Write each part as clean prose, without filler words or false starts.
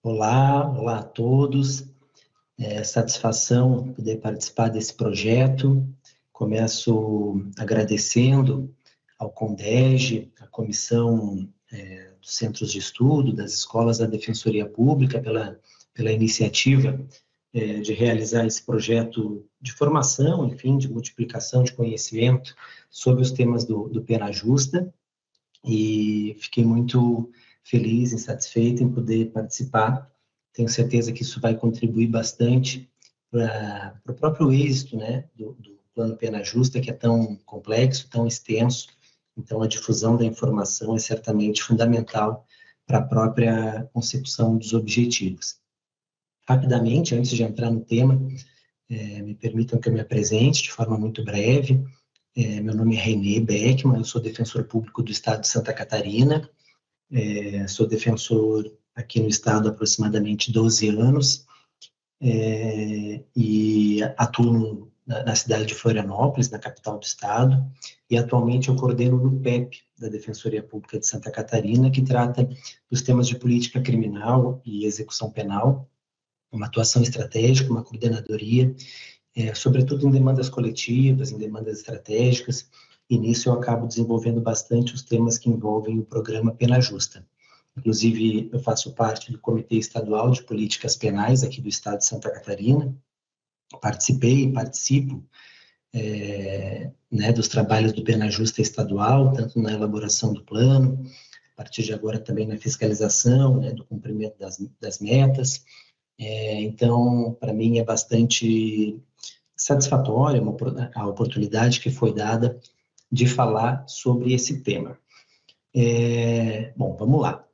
Olá a todos. Satisfação poder participar desse projeto. Começo agradecendo ao CONDEG, à Comissão dos Centros de Estudo, das Escolas da Defensoria Pública, pela iniciativa de realizar esse projeto de formação, enfim, de multiplicação de conhecimento sobre os temas do Pena Justa. E fiquei muito feliz e satisfeito em poder participar. Tenho certeza que isso vai contribuir bastante para o próprio êxito, né, do Plano Pena Justa, que é tão complexo, tão extenso. Então, a difusão da informação é certamente fundamental para a própria consecução dos objetivos. Rapidamente, antes de entrar no tema, me permitam que eu me apresente de forma muito breve. Meu nome é René Beckmann, eu sou defensor público do Estado de Santa Catarina, sou defensor aqui no Estado há aproximadamente 12 anos, e atuo na cidade de Florianópolis, na capital do Estado, e atualmente eu coordeno o PEP, da Defensoria Pública de Santa Catarina, que trata dos temas de política criminal e execução penal, uma atuação estratégica, uma coordenadoria, sobretudo em demandas coletivas, em demandas estratégicas, e nisso eu acabo desenvolvendo bastante os temas que envolvem o programa Pena Justa. Inclusive, eu faço parte do Comitê Estadual de Políticas Penais aqui do Estado de Santa Catarina, participei e participo dos trabalhos do Pena Justa estadual, tanto na elaboração do plano, a partir de agora também na fiscalização, do cumprimento das metas. Então, para mim é bastante satisfatória a oportunidade que foi dada de falar sobre esse tema. Bom, vamos lá.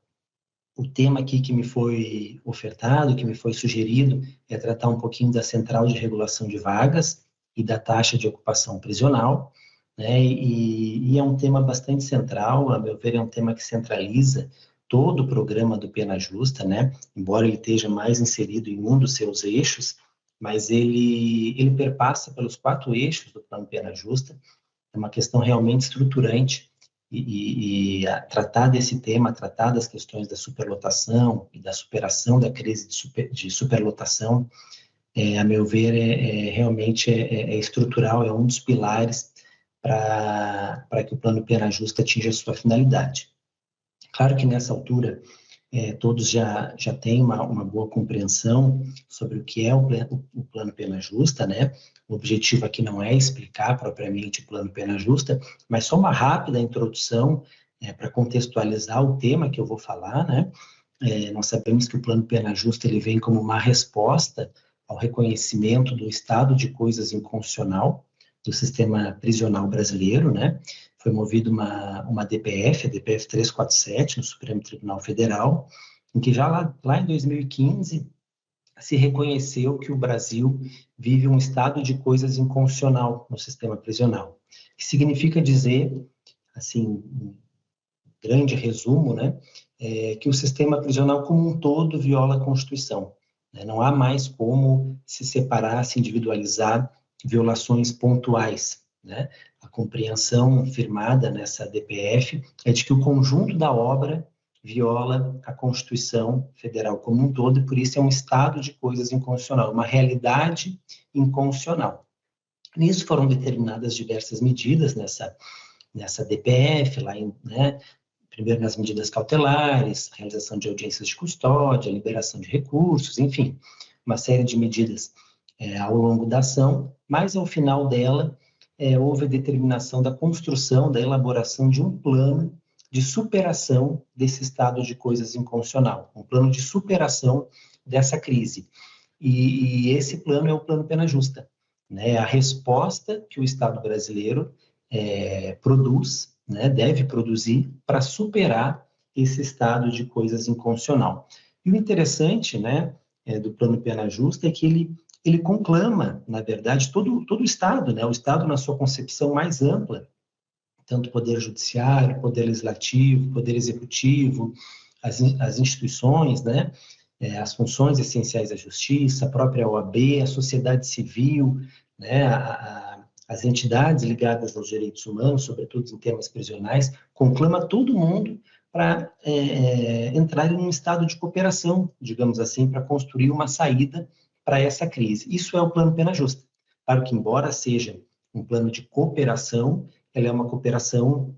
O tema aqui que me foi ofertado, que me foi sugerido, é tratar um pouquinho da Central de Regulação de Vagas e da taxa de ocupação prisional, né? E é um tema bastante central, a meu ver, é um tema que centraliza todo o programa do Pena Justa, né? Embora ele esteja mais inserido em um dos seus eixos, mas ele perpassa pelos 4 eixos do Plano Pena Justa. É uma questão realmente estruturante e tratar desse tema, tratar das questões da superlotação e da superação da crise de superlotação, a meu ver, realmente estrutural, é um dos pilares para que o Plano Pena Justa atinja a sua finalidade. Claro que nessa altura todos já têm uma boa compreensão sobre o que é o Plano Pena Justa, né? O objetivo aqui não é explicar propriamente o Plano Pena Justa, mas só uma rápida introdução para contextualizar o tema que eu vou falar, né? Nós sabemos que o Plano Pena Justa ele vem como uma resposta ao reconhecimento do estado de coisas inconstitucional do sistema prisional brasileiro, né? Foi movida uma DPF, a DPF 347, no Supremo Tribunal Federal, em que já lá em 2015 se reconheceu que o Brasil vive um estado de coisas inconstitucional no sistema prisional. Que significa dizer, assim, um grande resumo, né, que o sistema prisional como um todo viola a Constituição, né? Não há mais como se separar, se individualizar violações pontuais, né? A compreensão firmada nessa DPF é de que o conjunto da obra viola a Constituição Federal como um todo, e por isso é um estado de coisas inconstitucional, uma realidade inconstitucional. Nisso foram determinadas diversas medidas nessa DPF, primeiro nas medidas cautelares, realização de audiências de custódia, liberação de recursos, enfim, uma série de medidas ao longo da ação, mas ao final dela houve a determinação da construção, da elaboração de um plano de superação desse estado de coisas inconstitucional, um plano de superação dessa crise. E esse plano é o Plano Pena Justa, né? A resposta que o Estado brasileiro produz, né, deve produzir para superar esse estado de coisas inconstitucional. E o interessante, né, do Plano Pena Justa é que ele conclama, na verdade, todo o Estado, né, o Estado na sua concepção mais ampla, tanto Poder Judiciário, Poder Legislativo, Poder Executivo, as instituições, né, as funções essenciais da Justiça, a própria OAB, a sociedade civil, né, as entidades ligadas aos direitos humanos, sobretudo em temas prisionais, conclama todo mundo para entrarem num estado de cooperação, digamos assim, para construir uma saída para essa crise. Isso é o Plano Pena Justa. Claro que, embora seja um plano de cooperação, ela é uma cooperação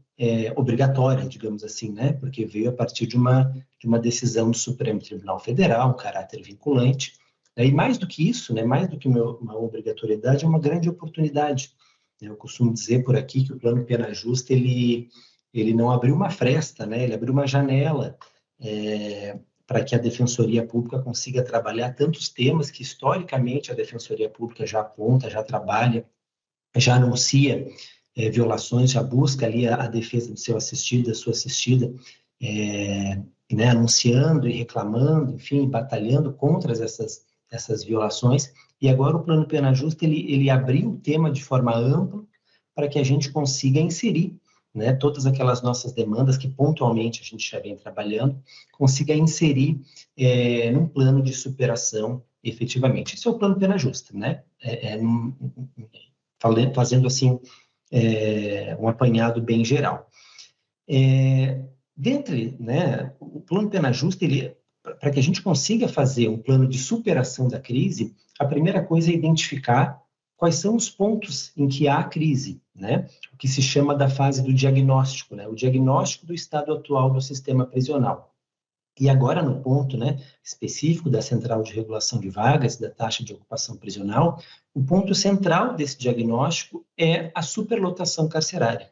obrigatória, digamos assim, né? Porque veio a partir de uma decisão do Supremo Tribunal Federal, um caráter vinculante. E mais do que isso, né? Mais do que uma obrigatoriedade, é uma grande oportunidade. Eu costumo dizer por aqui que o Plano Pena Justa, ele não abriu uma fresta, né? Ele abriu uma janela para que a Defensoria Pública consiga trabalhar tantos temas que, historicamente, a Defensoria Pública já aponta, já trabalha, já anuncia violações, já busca ali a defesa do seu assistido, da sua assistida, né? Anunciando e reclamando, enfim, batalhando contra essas violações. E agora o Plano Pena Justa, ele abriu o tema de forma ampla para que a gente consiga inserir, né, todas aquelas nossas demandas que pontualmente a gente já vem trabalhando, consiga inserir num plano de superação efetivamente. Esse é o Plano Pena Justa, né? Fazendo assim um apanhado bem geral. Dentre, né, o Plano Pena Justa, para que a gente consiga fazer um plano de superação da crise, a primeira coisa é identificar quais são os pontos em que há crise, né? O que se chama da fase do diagnóstico, né? O diagnóstico do estado atual do sistema prisional. E agora, no ponto, né, específico da Central de Regulação de Vagas, da taxa de ocupação prisional, o ponto central desse diagnóstico é a superlotação carcerária,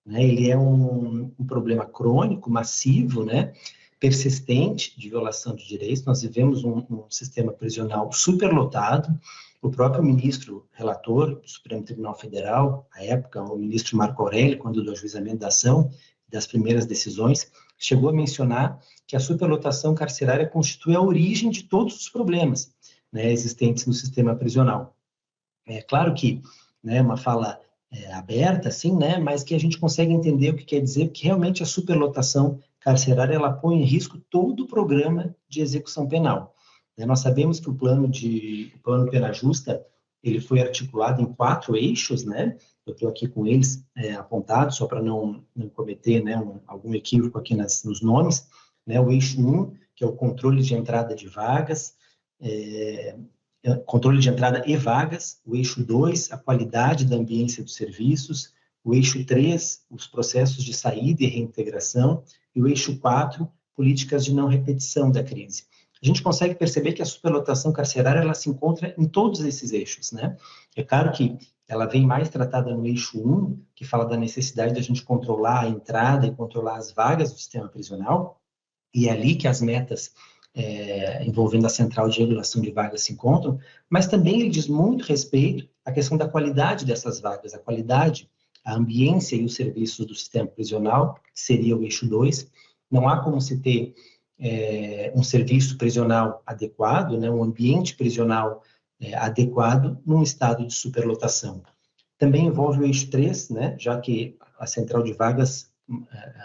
né? Ele é um problema crônico, massivo, né, persistente de violação de direitos. Nós vivemos um sistema prisional superlotado. O próprio ministro relator do Supremo Tribunal Federal, à época, o ministro Marco Aurélio, quando do ajuizamento da ação, das primeiras decisões, chegou a mencionar que a superlotação carcerária constitui a origem de todos os problemas, né, existentes no sistema prisional. É claro que, né, uma fala aberta, assim, né, mas que a gente consegue entender o que quer dizer, porque realmente a superlotação carcerária, ela põe em risco todo o programa de execução penal. Nós sabemos que o Plano Pena Justa, ele foi articulado em 4 eixos, né? Eu estou aqui com eles apontados, só para não cometer, né, algum equívoco aqui nos nomes, né? O eixo 1, que é o controle de entrada de vagas, controle de entrada e vagas. O eixo 2, a qualidade da ambiência dos serviços. O eixo 3, os processos de saída e reintegração. E o eixo 4, políticas de não repetição da crise. A gente consegue perceber que a superlotação carcerária, ela se encontra em todos esses eixos, né? É claro que ela vem mais tratada no eixo 1, que fala da necessidade de a gente controlar a entrada e controlar as vagas do sistema prisional, e é ali que as metas envolvendo a Central de Regulação de Vagas se encontram, mas também ele diz muito respeito à questão da qualidade dessas vagas, a qualidade, a ambiência e os serviços do sistema prisional, que seria o eixo 2. Não há como se ter um serviço prisional adequado, né, um ambiente prisional adequado num estado de superlotação. Também envolve o eixo 3, né, já que a Central de Vagas,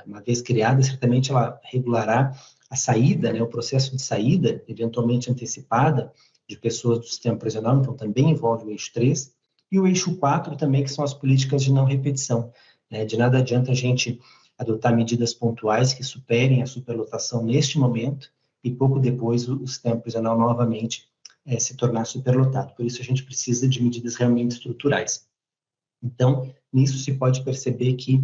uma vez criada, certamente ela regulará a saída, né, o processo de saída, eventualmente antecipada, de pessoas do sistema prisional, então também envolve o eixo 3, e o eixo 4 também, que são as políticas de não repetição, né? De nada adianta a gente adotar medidas pontuais que superem a superlotação neste momento e pouco depois o sistema prisional novamente se tornar superlotado. Por isso a gente precisa de medidas realmente estruturais. Então, nisso se pode perceber que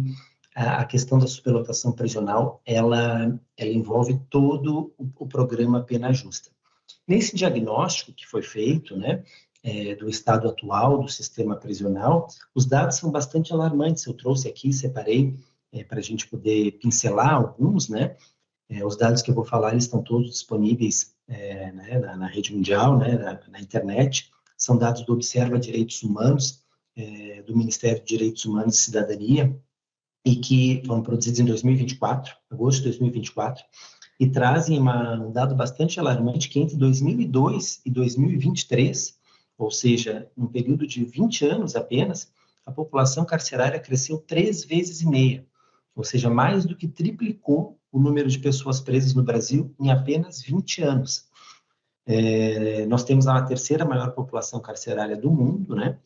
a questão da superlotação prisional, ela envolve todo o programa Pena Justa. Nesse diagnóstico que foi feito, né, do estado atual do sistema prisional, os dados são bastante alarmantes. Eu trouxe aqui, separei, para a gente poder pincelar alguns, né? Os dados que eu vou falar, eles estão todos disponíveis né, na rede mundial, né, na internet. São dados do Observa Direitos Humanos, do Ministério de Direitos Humanos e Cidadania, e que foram produzidos em 2024, agosto de 2024, e trazem um dado bastante alarmante, que entre 2002 e 2023, ou seja, num período de 20 anos apenas, a população carcerária cresceu 3,5 vezes, ou seja, mais do que triplicou o número de pessoas presas no Brasil em apenas 20 anos. Nós temos a terceira maior população carcerária do mundo, né?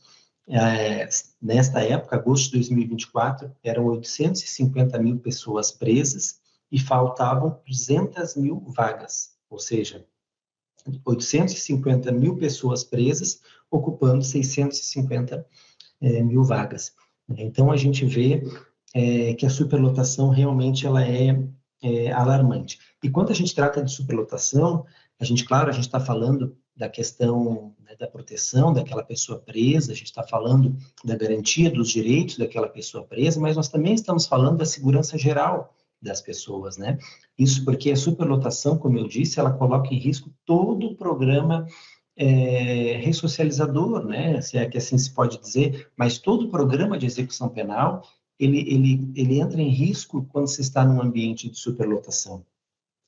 Nesta época, agosto de 2024, eram 850 mil pessoas presas, e faltavam 200 mil vagas, ou seja, 850 mil pessoas presas, ocupando 650 mil vagas. Então, a gente vê que a superlotação realmente ela é alarmante. E quando a gente trata de superlotação, a gente está falando da questão, né, da proteção daquela pessoa presa, a gente está falando da garantia dos direitos daquela pessoa presa, mas nós também estamos falando da segurança geral das pessoas, né? Isso porque a superlotação, como eu disse, ela coloca em risco todo o programa ressocializador, né? Se é que assim se pode dizer, mas todo o programa de execução penal, ele entra em risco quando se está num ambiente de superlotação.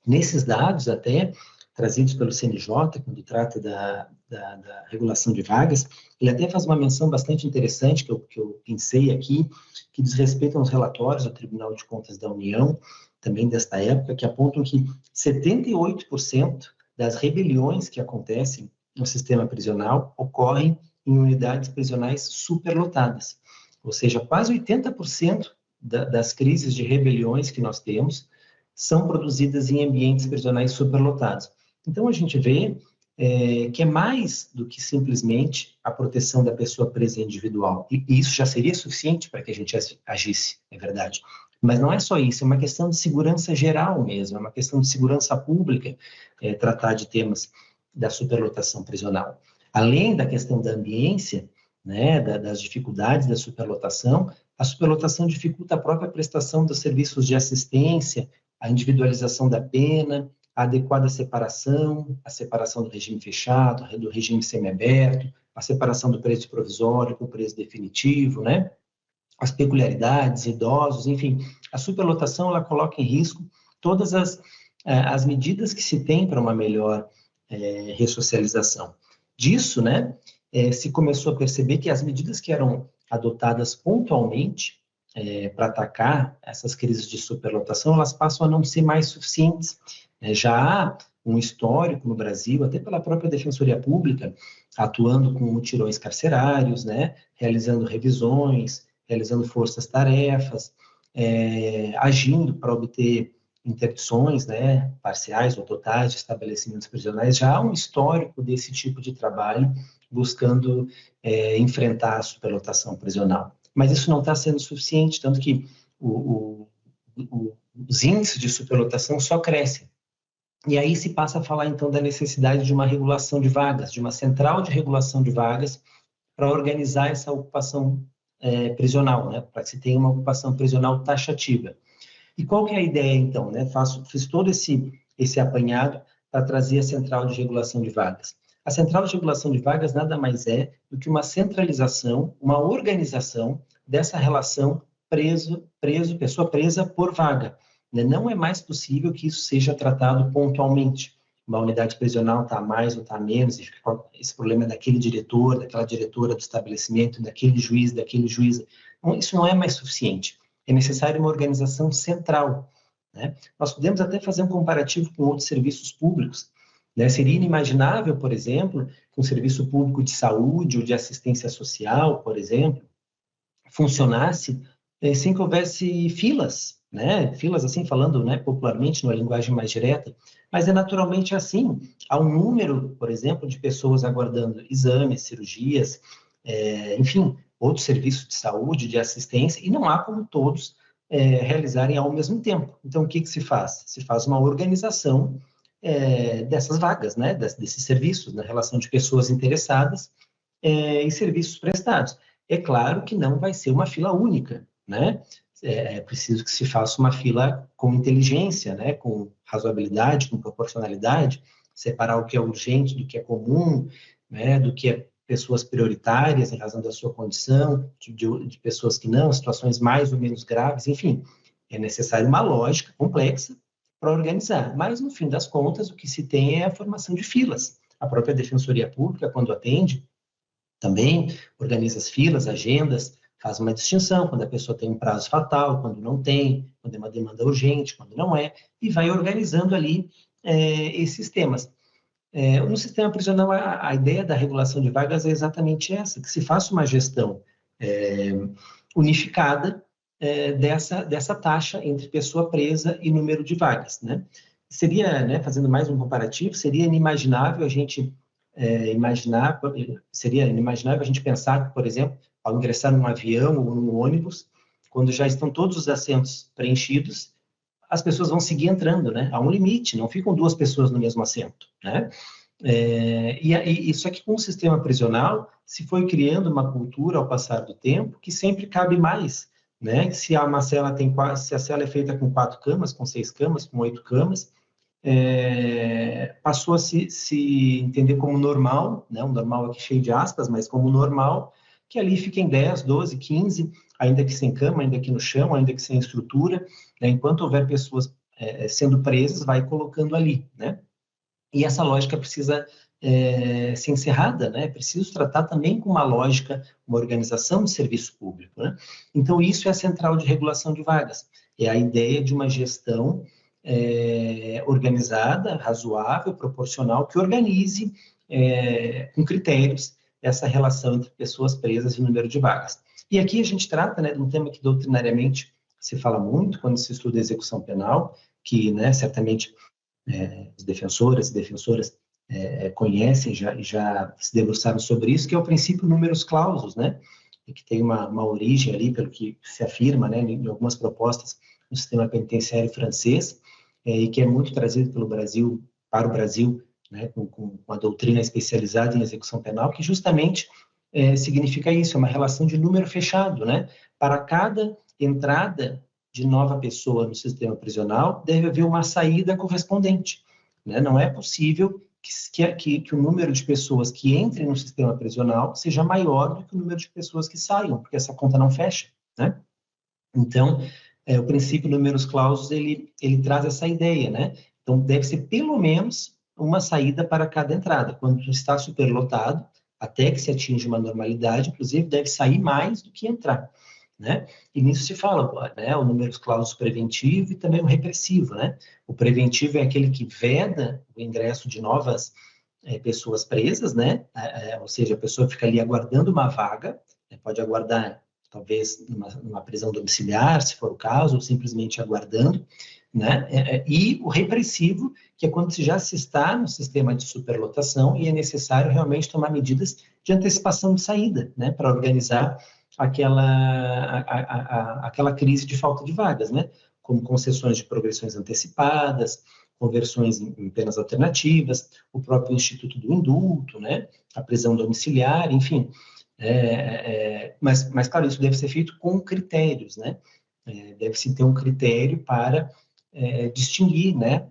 Nesses dados, até trazidos pelo CNJ, quando trata da regulação de vagas, ele até faz uma menção bastante interessante, que eu pensei aqui, que diz respeito aos relatórios do Tribunal de Contas da União, também desta época, que apontam que 78% das rebeliões que acontecem no sistema prisional ocorrem em unidades prisionais superlotadas. Ou seja, quase 80% das crises de rebeliões que nós temos são produzidas em ambientes prisionais superlotados. Então, a gente vê que é mais do que simplesmente a proteção da pessoa presa individual. E isso já seria suficiente para que a gente agisse, é verdade. Mas não é só isso, é uma questão de segurança geral mesmo, é uma questão de segurança pública tratar de temas da superlotação prisional. Além da questão da ambiência, né, das dificuldades da superlotação, a superlotação dificulta a própria prestação dos serviços de assistência, a individualização da pena, a adequada separação, a separação do regime fechado, do regime semiaberto, a separação do preso provisório com o preso definitivo, né? As peculiaridades, idosos, enfim. A superlotação, ela coloca em risco todas as medidas que se tem para uma melhor ressocialização. Disso, né, se começou a perceber que as medidas que eram adotadas pontualmente para atacar essas crises de superlotação, elas passam a não ser mais suficientes. Já há um histórico no Brasil, até pela própria Defensoria Pública, atuando com mutirões carcerários, né, realizando revisões, realizando forças-tarefas, agindo para obter interdições, né, parciais ou totais de estabelecimentos prisionais. Já há um histórico desse tipo de trabalho, buscando enfrentar a superlotação prisional. Mas isso não está sendo suficiente, tanto que os índices de superlotação só crescem. E aí se passa a falar, então, da necessidade de uma regulação de vagas, de uma central de regulação de vagas para organizar essa ocupação prisional, né, para que se tenha uma ocupação prisional taxativa. E qual que é a ideia, então? Né? Fiz todo esse apanhado para trazer a central de regulação de vagas. A central de regulação de vagas nada mais é do que uma centralização, uma organização dessa relação pessoa presa por vaga. Não é mais possível que isso seja tratado pontualmente. Uma unidade prisional está a mais ou está a menos, e esse problema é daquele diretor, daquela diretora do estabelecimento, daquele juiz, daquele juiz. Isso não é mais suficiente. É necessário uma organização central, né? Nós podemos até fazer um comparativo com outros serviços públicos, né? Seria inimaginável, por exemplo, que um serviço público de saúde ou de assistência social, por exemplo, funcionasse sem que houvesse filas, né? Filas, assim, falando, né, popularmente, numa linguagem mais direta, mas é naturalmente assim. Há um número, por exemplo, de pessoas aguardando exames, cirurgias, enfim, outros serviços de saúde, de assistência, e não há como todos realizarem ao mesmo tempo. Então, o que se faz? Se faz uma organização dessas vagas, né, desses serviços, na relação de pessoas interessadas e serviços prestados. É claro que não vai ser uma fila única, né? É preciso que se faça uma fila com inteligência, né, com razoabilidade, com proporcionalidade, separar o que é urgente do que é comum, né, do que é pessoas prioritárias em razão da sua condição, de pessoas que não, situações mais ou menos graves, enfim, é necessário uma lógica complexa para organizar. Mas, no fim das contas, o que se tem é a formação de filas. A própria Defensoria Pública, quando atende, também organiza as filas, agendas, faz uma distinção quando a pessoa tem um prazo fatal, quando não tem, quando é uma demanda urgente, quando não é, e vai organizando ali esses temas. No sistema prisional, a ideia da regulação de vagas é exatamente essa, que se faça uma gestão unificada dessa taxa entre pessoa presa e número de vagas, né? Seria, né, fazendo mais um comparativo, seria inimaginável a gente pensar que, por exemplo, ao ingressar num avião ou num ônibus, quando já estão todos os assentos preenchidos, as pessoas vão seguir entrando, né? Há um limite, não ficam duas pessoas no mesmo assento, né? Isso aqui com o sistema prisional se foi criando uma cultura ao passar do tempo que sempre cabe mais, né? Se a cela se a cela é feita com 4 camas, com 6 camas, com 8 camas, passou a se entender como normal, né? Um normal aqui cheio de aspas, mas como normal, que ali fiquem 10, 12, 15, ainda que sem cama, ainda que no chão, ainda que sem estrutura, né? Enquanto houver pessoas sendo presas, vai colocando ali, né? E essa lógica precisa ser encerrada, né? É preciso tratar também com uma lógica, uma organização de serviço público, né? Então, isso é a central de regulação de vagas. É a ideia de uma gestão organizada, razoável, proporcional, que organize com critérios essa relação entre pessoas presas e número de vagas. E aqui a gente trata, né, de um tema que doutrinariamente se fala muito quando se estuda execução penal, que, né, certamente os defensoras e defensoras conhecem, já se debruçaram sobre isso, que é o princípio numerus clausus, né, e que tem uma origem ali, pelo que se afirma, né, em algumas propostas no sistema penitenciário francês, e que é muito trazido pelo Brasil, para o Brasil, né, com a doutrina especializada em execução penal, que justamente significa isso, é uma relação de número fechado, né, para cada entrada de nova pessoa no sistema prisional, deve haver uma saída correspondente, né? Não é possível que o número de pessoas que entrem no sistema prisional seja maior do que o número de pessoas que saiam, porque essa conta não fecha, né? Então, o princípio numerus clausus, ele traz essa ideia, né? Então, deve ser pelo menos uma saída para cada entrada. Quando está superlotado, até que se atinja uma normalidade, inclusive, deve sair mais do que entrar, né? E nisso se fala, né, o numerus clausus preventivo e também o repressivo, né? O preventivo é aquele que veda o ingresso de novas pessoas presas, né? Ou seja, a pessoa fica ali aguardando uma vaga, pode aguardar talvez numa prisão domiciliar, se for o caso, ou simplesmente aguardando, né? E o repressivo, que é quando já se está no sistema de superlotação e é necessário realmente tomar medidas de antecipação de saída, né? Para organizar aquela crise de falta de vagas, né? Como concessões de progressões antecipadas, conversões em penas alternativas, o próprio Instituto do Indulto, né? A prisão domiciliar, enfim. Mas, claro, isso deve ser feito com critérios, né? Deve-se ter um critério para distinguir, né?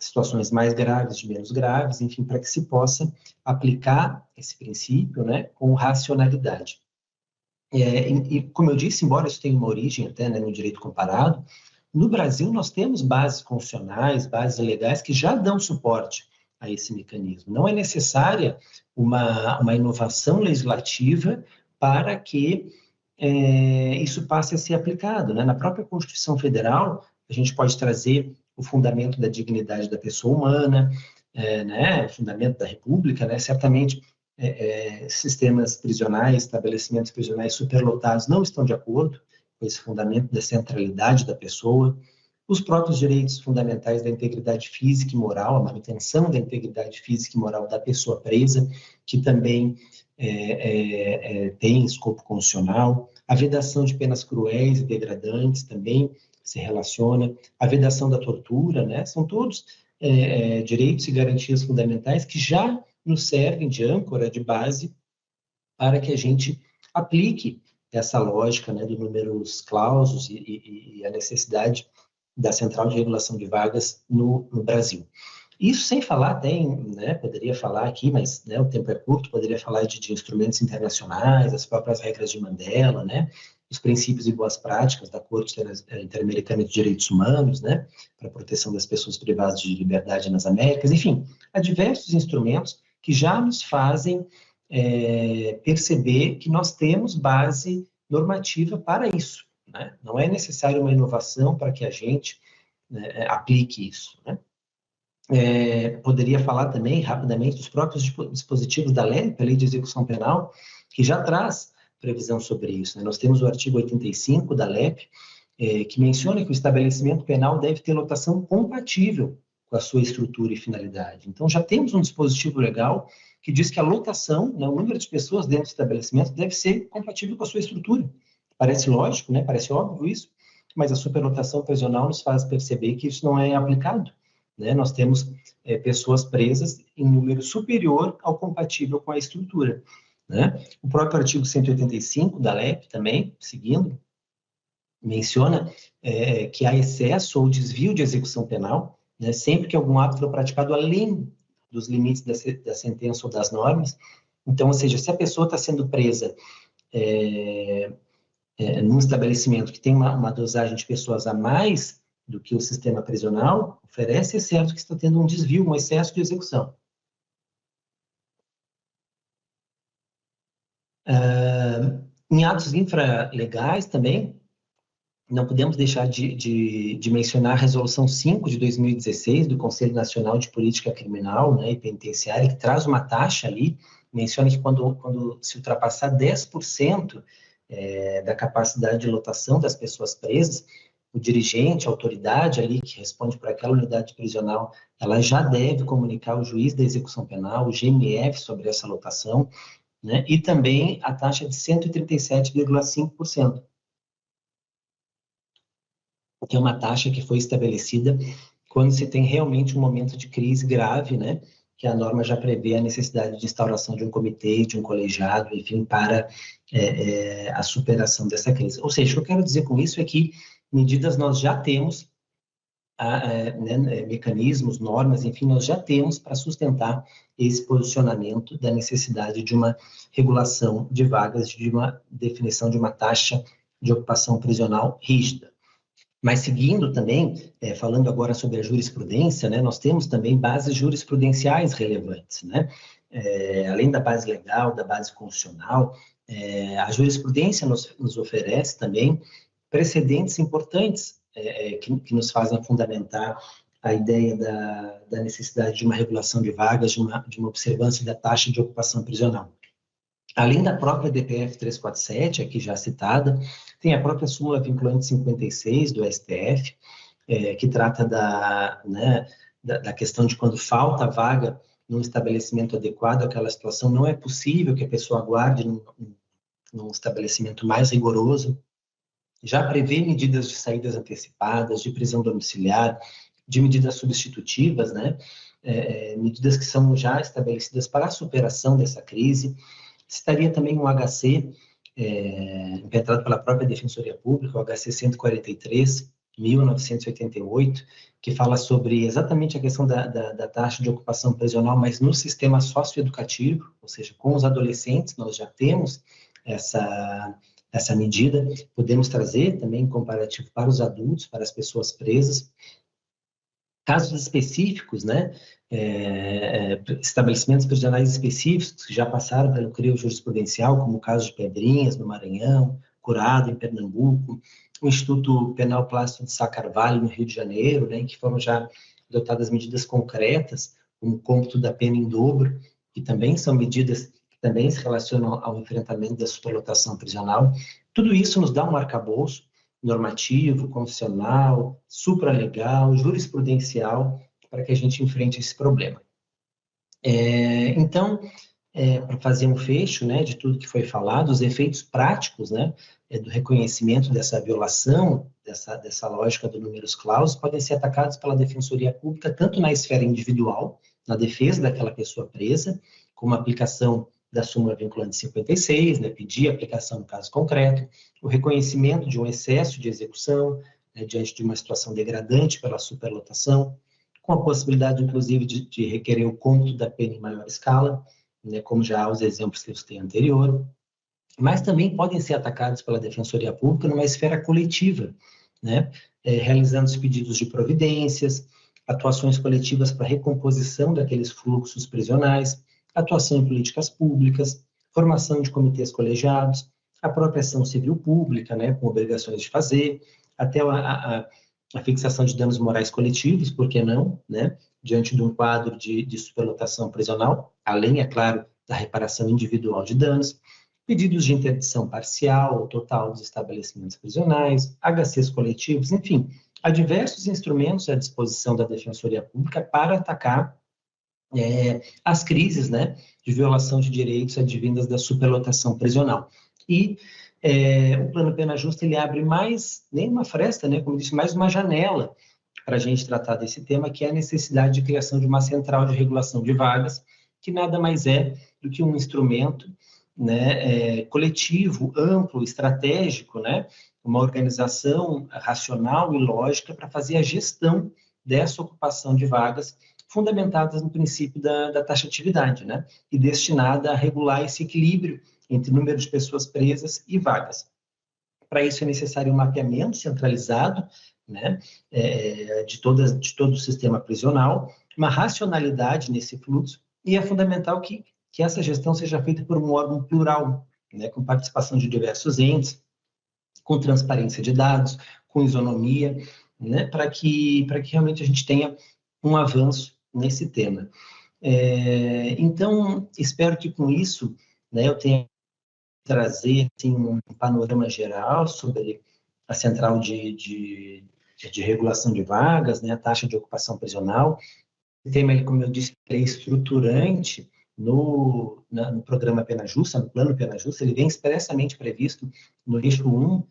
Situações mais graves de menos graves, enfim, para que se possa aplicar esse princípio, né? Com racionalidade. E como eu disse, embora isso tenha uma origem até, né, no direito comparado, no Brasil nós temos bases constitucionais, bases legais que já dão suporte a esse mecanismo. Não é necessária uma inovação legislativa para que isso passe a ser aplicado, né? Na própria Constituição Federal, a gente pode trazer o fundamento da dignidade da pessoa humana, né? O fundamento da República, né? Certamente sistemas prisionais, estabelecimentos prisionais superlotados não estão de acordo com esse fundamento da centralidade da pessoa, os próprios direitos fundamentais da integridade física e moral, a manutenção da integridade física e moral da pessoa presa, que também tem escopo constitucional, a vedação de penas cruéis e degradantes também se relaciona, a vedação da tortura, né? São todos direitos e garantias fundamentais que já nos servem de âncora, de base, para que a gente aplique essa lógica, né, do numerus clausus e a necessidade da Central de Regulação de Vagas no Brasil. Isso sem falar, né, poderia falar aqui, mas né, o tempo é curto, poderia falar de instrumentos internacionais, as próprias regras de Mandela, né, os princípios e boas práticas da Corte Interamericana de Direitos Humanos, né, para a proteção das pessoas privadas de liberdade nas Américas, enfim, há diversos instrumentos que já nos fazem perceber que nós temos base normativa para isso, né? Não é necessário uma inovação para que a gente aplique isso, né? Poderia falar também, rapidamente, dos próprios dispositivos da LEP, a Lei de Execução Penal, que já traz previsão sobre isso, né? Nós temos o artigo 85 da LEP, que menciona que o estabelecimento penal deve ter lotação compatível com a sua estrutura e finalidade. Então, já temos um dispositivo legal que diz que a lotação, né, o número de pessoas dentro do estabelecimento deve ser compatível com a sua estrutura. Parece lógico, né? Parece óbvio isso, mas a superlotação prisional nos faz perceber que isso não é aplicado, né? Nós temos pessoas presas em número superior ao compatível com a estrutura, né? O próprio artigo 185 da LEP também, seguindo, menciona que há excesso ou desvio de execução penal, né, sempre que algum ato for praticado além dos limites da sentença ou das normas. Então, ou seja, se a pessoa está sendo presa num estabelecimento que tem uma dosagem de pessoas a mais do que o sistema prisional oferece, é certo que está tendo um desvio, um excesso de execução. Em atos infralegais também, não podemos deixar de mencionar a Resolução 5 de 2016 do Conselho Nacional de Política Criminal, né, e Penitenciária, que traz uma taxa ali, menciona que quando se ultrapassar 10% da capacidade de lotação das pessoas presas, o dirigente, a autoridade ali que responde por aquela unidade prisional, ela já deve comunicar ao juiz da execução penal, o GMF, sobre essa lotação, né, e também a taxa de 137,5%. Que é uma taxa que foi estabelecida quando se tem realmente um momento de crise grave, né, que a norma já prevê a necessidade de instauração de um comitê, de um colegiado, enfim, para a superação dessa crise. Ou seja, o que eu quero dizer com isso é que medidas nós já temos, mecanismos, normas, enfim, nós já temos para sustentar esse posicionamento da necessidade de uma regulação de vagas, de uma definição de uma taxa de ocupação prisional rígida. Mas seguindo também, falando agora sobre a jurisprudência, né, nós temos também bases jurisprudenciais relevantes, né? Além da base legal, da base constitucional, a jurisprudência nos oferece também precedentes importantes que nos fazem fundamentar a ideia da necessidade de uma regulação de vagas, de uma observância da taxa de ocupação prisional. Além da própria DPF 347, aqui já citada, tem a própria súmula vinculante 56 do STF, que trata da questão de quando falta vaga num estabelecimento adequado àquela situação, não é possível que a pessoa aguarde num estabelecimento mais rigoroso. Já prevê medidas de saídas antecipadas, de prisão domiciliar, de medidas substitutivas, né? Medidas que são já estabelecidas para a superação dessa crise. Citaria também um HC, impetrado pela própria Defensoria Pública, o HC 143/1988, que fala sobre exatamente a questão da taxa de ocupação prisional, mas no sistema socioeducativo, ou seja, com os adolescentes, nós já temos essa medida, podemos trazer também em comparativo para os adultos, para as pessoas presas. Casos específicos, né, estabelecimentos prisionais específicos que já passaram pelo crivo jurisprudencial, como o caso de Pedrinhas, no Maranhão, Curado, em Pernambuco, o Instituto Penal Plácido de Sá Carvalho, no Rio de Janeiro, né, em que foram já adotadas medidas concretas, como o cômputo da pena em dobro, que também são medidas que também se relacionam ao enfrentamento da superlotação prisional. Tudo isso nos dá um arcabouço normativo, constitucional, supralegal, jurisprudencial, para que a gente enfrente esse problema. Então, para fazer um fecho, né, de tudo que foi falado, os efeitos práticos, né, do reconhecimento dessa violação, dessa lógica do numerus clausus, podem ser atacados pela Defensoria Pública, tanto na esfera individual, na defesa daquela pessoa presa, como a aplicação da súmula vinculante 56, né, pedir a aplicação no caso concreto, o reconhecimento de um excesso de execução, né, diante de uma situação degradante pela superlotação, com a possibilidade, inclusive, de requerer o cômputo da pena em maior escala, né, como já há os exemplos que eu citei anterior, mas também podem ser atacados pela Defensoria Pública numa esfera coletiva, né, realizando os pedidos de providências, atuações coletivas para recomposição daqueles fluxos prisionais, atuação em políticas públicas, formação de comitês colegiados, a própria ação civil pública, né, com obrigações de fazer, até a fixação de danos morais coletivos, por que não, né, diante de um quadro de superlotação prisional, além, é claro, da reparação individual de danos, pedidos de interdição parcial ou total dos estabelecimentos prisionais, HCs coletivos, enfim, há diversos instrumentos à disposição da Defensoria Pública para atacar as crises, né, de violação de direitos advindas da superlotação prisional. E o Plano Pena Justa, ele abre mais, nem uma fresta, né, como disse, mais uma janela para a gente tratar desse tema, que é a necessidade de criação de uma central de regulação de vagas, que nada mais é do que um instrumento, né, coletivo, amplo, estratégico, né, uma organização racional e lógica para fazer a gestão dessa ocupação de vagas, fundamentadas no princípio da taxatividade, né, e destinada a regular esse equilíbrio entre número de pessoas presas e vagas. Para isso é necessário um mapeamento centralizado, né, de todo o sistema prisional, uma racionalidade nesse fluxo, e é fundamental que essa gestão seja feita por um órgão plural, né, com participação de diversos entes, com transparência de dados, com isonomia, né, para que realmente a gente tenha um avanço nesse tema. Então, espero que com isso, né, eu tenha trazer assim, um panorama geral sobre a central de regulação de vagas, né, a taxa de ocupação prisional. O tema, como eu disse, é estruturante no programa Pena Justa, no plano Pena Justa, ele vem expressamente previsto no eixo 1,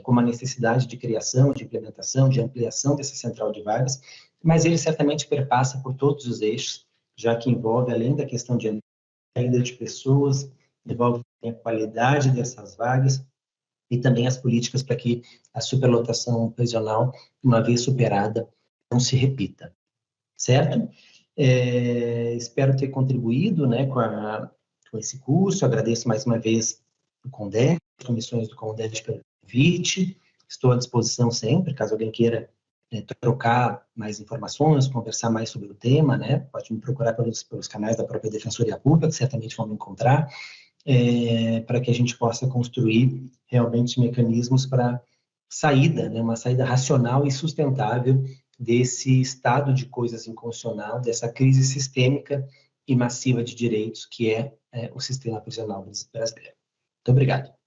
como a necessidade de criação, de implementação, de ampliação dessa central de vagas, mas ele certamente perpassa por todos os eixos, já que envolve, além da questão de ainda de pessoas, envolve a qualidade dessas vagas e também as políticas para que a superlotação prisional, uma vez superada, não se repita, certo? Espero ter contribuído, né, com esse curso, agradeço mais uma vez o CONDEF, as comissões do CONDEF pelo convite, estou à disposição sempre, caso alguém queira trocar mais informações, conversar mais sobre o tema, né, pode me procurar pelos canais da própria Defensoria Pública, que certamente vão me encontrar, para que a gente possa construir realmente mecanismos para saída, né, uma saída racional e sustentável desse estado de coisas inconstitucional, dessa crise sistêmica e massiva de direitos que é o sistema prisional brasileiro. Muito obrigado.